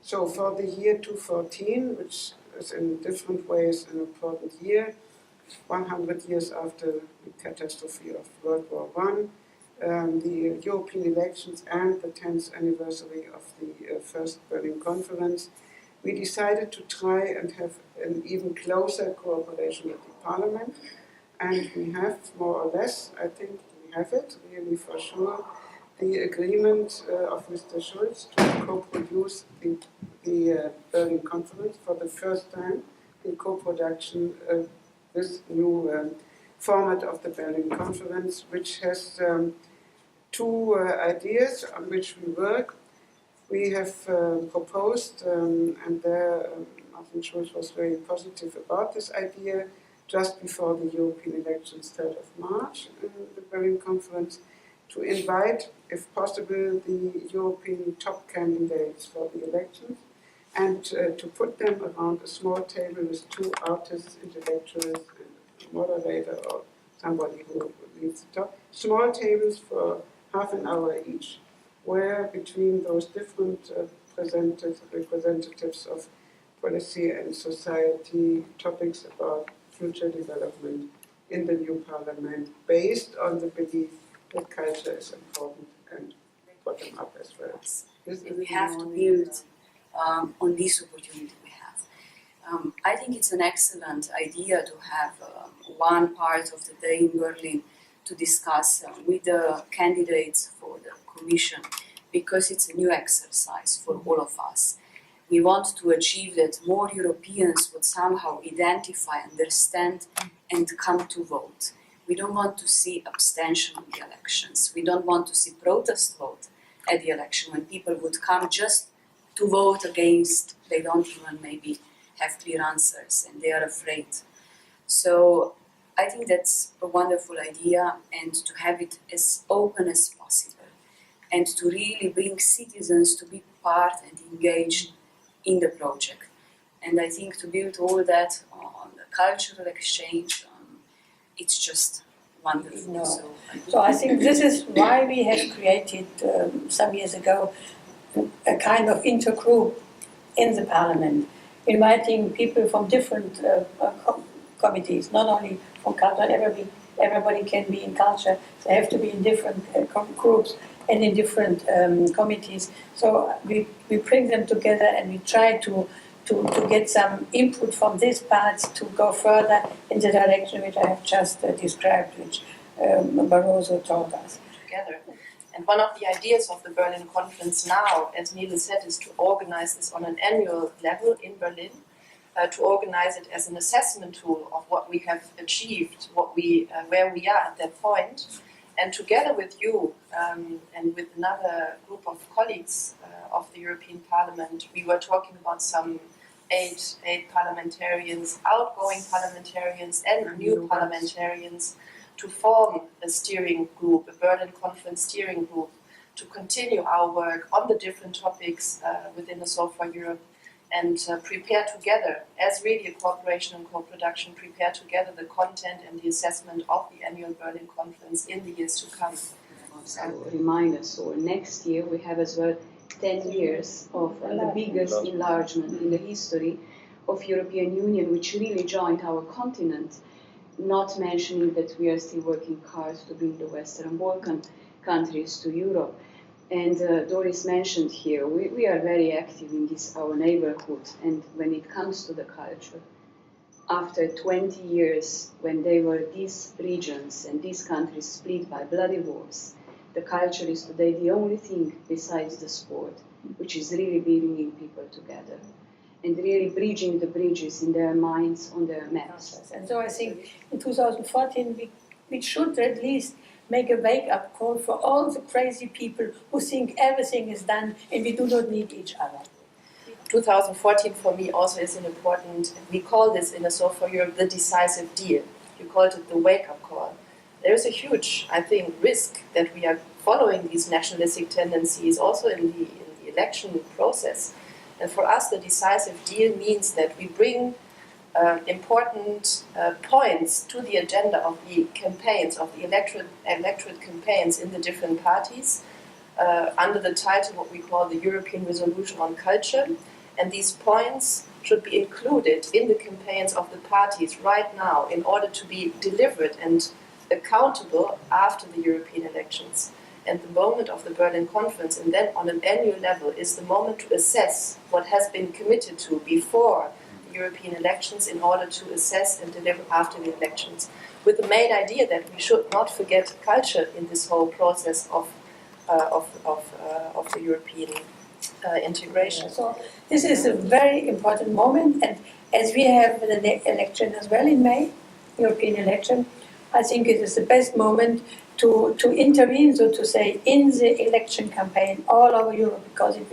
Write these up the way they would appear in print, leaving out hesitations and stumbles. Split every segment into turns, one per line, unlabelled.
So for the year 2014, which is in different ways an important year, 100 years after the catastrophe of World War I, the European elections and the 10th anniversary of the First Berlin Conference, we decided to try and have an even closer cooperation with the Parliament. And we have, more or less, I think we have it, really for sure, the agreement of Mr. Schulz to co-produce the Berlin Conference for the first time in co-production this new format of the Berlin Conference, which has two ideas on which we work. We have proposed, and there Martin Schulz was very positive about this idea, just before the European elections, 3rd of March, in the Berlin Conference, to invite, if possible, the European top candidates for the elections, and to put them around a small table with two artists, intellectuals, a moderator, or somebody who leads the talk. Small tables for half an hour each, where between those different representatives of policy and society, topics about future development in the new parliament, based on the belief that culture is important and bottom up as well.
We have to build on this opportunity we have. I think it's an excellent idea to have one part of the day in Berlin to discuss with the candidates for the Commission, because it's a new exercise for all of us. We want to achieve that more Europeans would somehow identify, understand, and come to vote. We don't want to see abstention in the elections. We don't want to see protest vote at the election when people would come just to vote against. They don't even maybe have clear answers and they are afraid. So I think that's a wonderful idea, and to have it as open as possible and to really bring citizens to be part and engaged in the project. And I think to build all that on the cultural exchange, it's just wonderful.
No. So I think this is why we have created some years ago a kind of intergroup in the parliament, inviting people from different committees, not only from culture. Everybody can be in culture. They have to be in different groups and in different committees. So we bring them together and we try to get some input from these parts to go further in the direction which I have just described, which Barroso told us.
Together. And one of the ideas of the Berlin Conference now, as Nele said, is to organize this on an annual level in Berlin, to organize it as an assessment tool of what we have achieved, where we are at that point. And together with you and with another group of colleagues of the European Parliament, we were talking about some eight parliamentarians, outgoing parliamentarians and new parliamentarians, to form a steering group, a Berlin Conference steering group, to continue our work on the different topics within the Solve for Europe, and prepare together, as really a cooperation and co-production, prepare together the content and the assessment of the annual Berlin Conference in the years to come.
Also remind us, so next year we have as well 10 years of the biggest enlargement in the history of European Union, which really joined our continent, not mentioning that we are still working hard to bring the Western Balkan countries to Europe. And Doris mentioned here, we are very active in this, our neighborhood, and when it comes to the culture, after 20 years, when they were these regions and these countries split by bloody wars, the culture is today the only thing besides the sport, which is really bringing people together and really bridging the bridges in their minds, on their maps.
And so I think in 2014 we should at least make a wake-up call for all the crazy people who think everything is done and we do not need each other.
2014 for me also is an important, we call this in the Solve for Europe the decisive deal. You called it the wake-up call. There is a huge, I think, risk that we are following these nationalistic tendencies also in the election process. And for us, the decisive deal means that we bring important points to the agenda of the campaigns, of the electorate campaigns in the different parties, under the title what we call the European Resolution on Culture, And these points should be included in the campaigns of the parties right now in order to be delivered and accountable after the European elections. And the moment of the Berlin Conference, and then on an annual level, is the moment to assess what has been committed to before the European elections in order to assess and deliver after the elections, with the main idea that we should not forget culture in this whole process of the European integration.
So this is a very important moment, and as we have the election as well in May, European election, I think it is the best moment to intervene, so to say, in the election campaign all over Europe, because it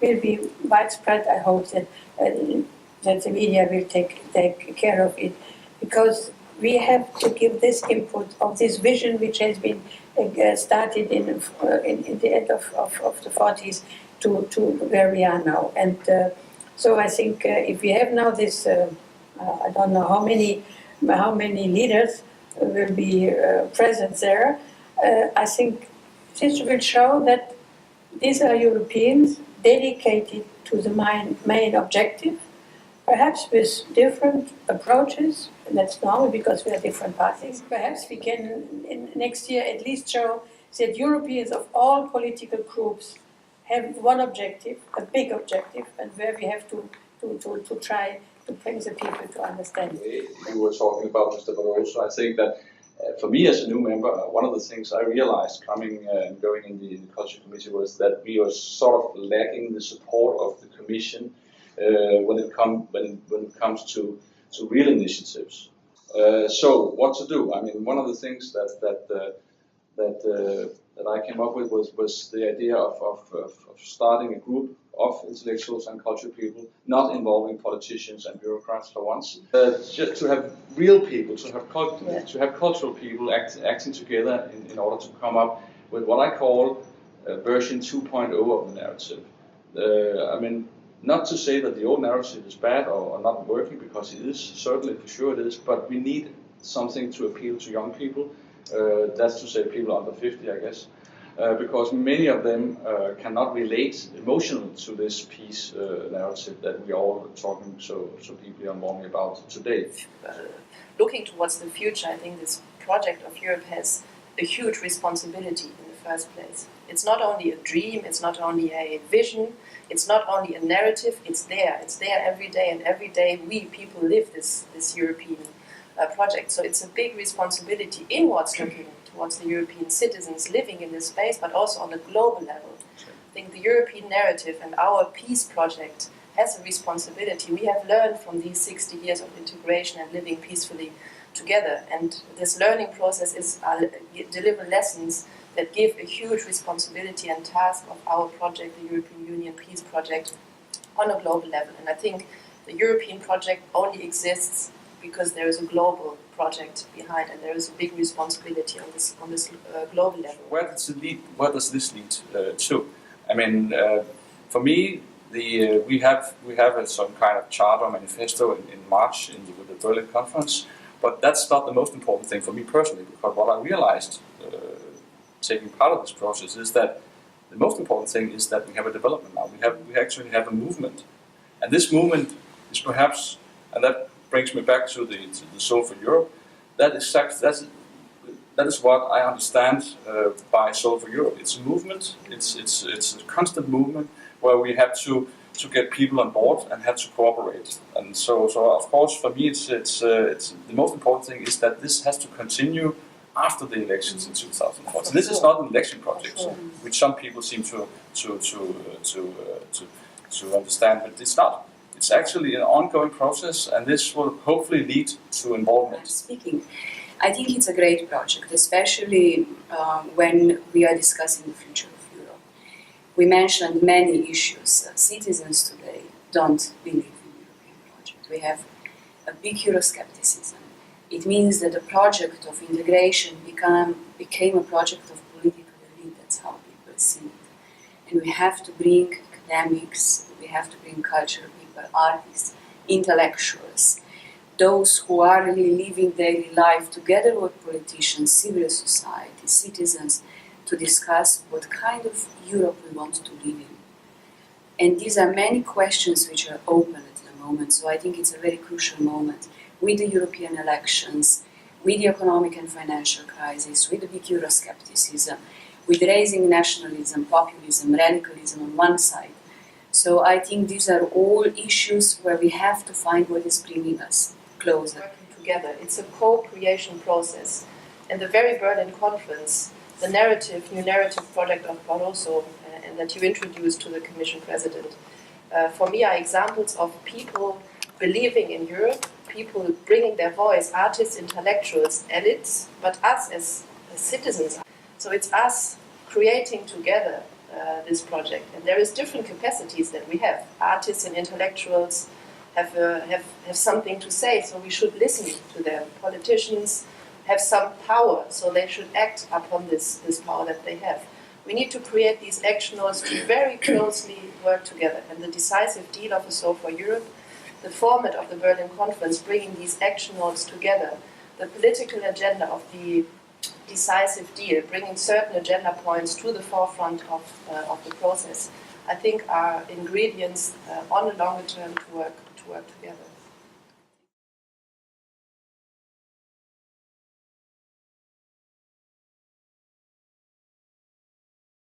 will be widespread. I hope that the media will take care of it, because we have to give this input of this vision which has been started in the end of the 40s to where we are now. And so I think if we have now this, I don't know how many leaders will be present there, I think this will show that these are Europeans dedicated to the main objective, perhaps with different approaches, and that's normal because we are different parties. Perhaps we can, next year, at least show that Europeans of all political groups have one objective, a big objective, and where we have to try to bring the people to understand.
You were talking about Mr. Barroso. I think that for me as a new member, one of the things I realized coming and going in the Culture Committee was that we were sort of lacking the support of the Commission when it comes to real initiatives. So what to do? I mean, one of the things that I came up with was the idea of starting a group of intellectuals and cultural people, not involving politicians and bureaucrats for once. Just to have real people, to have cultural people acting together in order to come up with what I call version 2.0 of the narrative. I mean, not to say that the old narrative is bad or not working, because it is, certainly for sure it is, but we need something to appeal to young people. That's to say people under 50, I guess. Because many of them cannot relate emotionally to this peace narrative that we are all talking so deeply and warmly about today.
Looking towards the future, I think this project of Europe has a huge responsibility in the first place. It's not only a dream, it's not only a vision, it's not only a narrative, it's there every day, and every day we people live this European project. So it's a big responsibility inwards looking towards the European citizens living in this space, but also on a global level. I think the European narrative and our peace project has a responsibility. We have learned from these 60 years of integration and living peacefully together, and this learning process is deliver lessons that give a huge responsibility and task of our project, the European Union Peace Project, on a global level. And I think the European project only exists because there is a global project behind, and there is a big responsibility on this global level.
Where does it lead? Where does this lead to? I mean, for me, we have some kind of charter manifesto in March with the Berlin Conference, but that's not the most important thing for me personally, because what I realized taking part of this process is that the most important thing is that we have a development now. We actually have a movement, and this movement is perhaps, and that brings me back to the Soul for Europe. That is what I understand by Soul for Europe. It's a movement. It's a constant movement where we have to get people on board and have to cooperate. And so of course for me it's the most important thing is that this has to continue after the elections in 2014. This is not an election project, which some people seem to understand, but it's not. It's actually an ongoing process, and this will hopefully lead to involvement.
I think it's a great project, especially when we are discussing the future of Europe. We mentioned many issues. Citizens today don't believe in the European project. We have a big Euroscepticism. It means that the project of integration became a project of political elite. That's how people see it. And we have to bring academics, we have to bring cultural people, artists, intellectuals, those who are really living daily life together with politicians, civil society, citizens, to discuss what kind of Europe we want to live in. And these are many questions which are open at the moment, so I think it's a very crucial moment with the European elections, with the economic and financial crisis, with the big Euroscepticism, with raising nationalism, populism, radicalism on one side. So I think these are all issues where we have to find what is bringing us closer.
Working together. It's a co-creation process. And the very Berlin Conference, the new narrative project of Barroso, and that you introduced to the Commission President, for me are examples of people believing in Europe, people bringing their voice, artists, intellectuals, elites, but us as citizens. So it's us creating together this project. And there is different capacities that we have. Artists and intellectuals have something to say, so we should listen to them. Politicians have some power, so they should act upon this power that they have. We need to create these action notes to very closely work together. And the decisive deal of the Soul for Europe, the format of the Berlin Conference, bringing these action notes together, the political agenda of the decisive deal, bringing certain agenda points to the forefront of the process, I think are ingredients on a longer term to work together.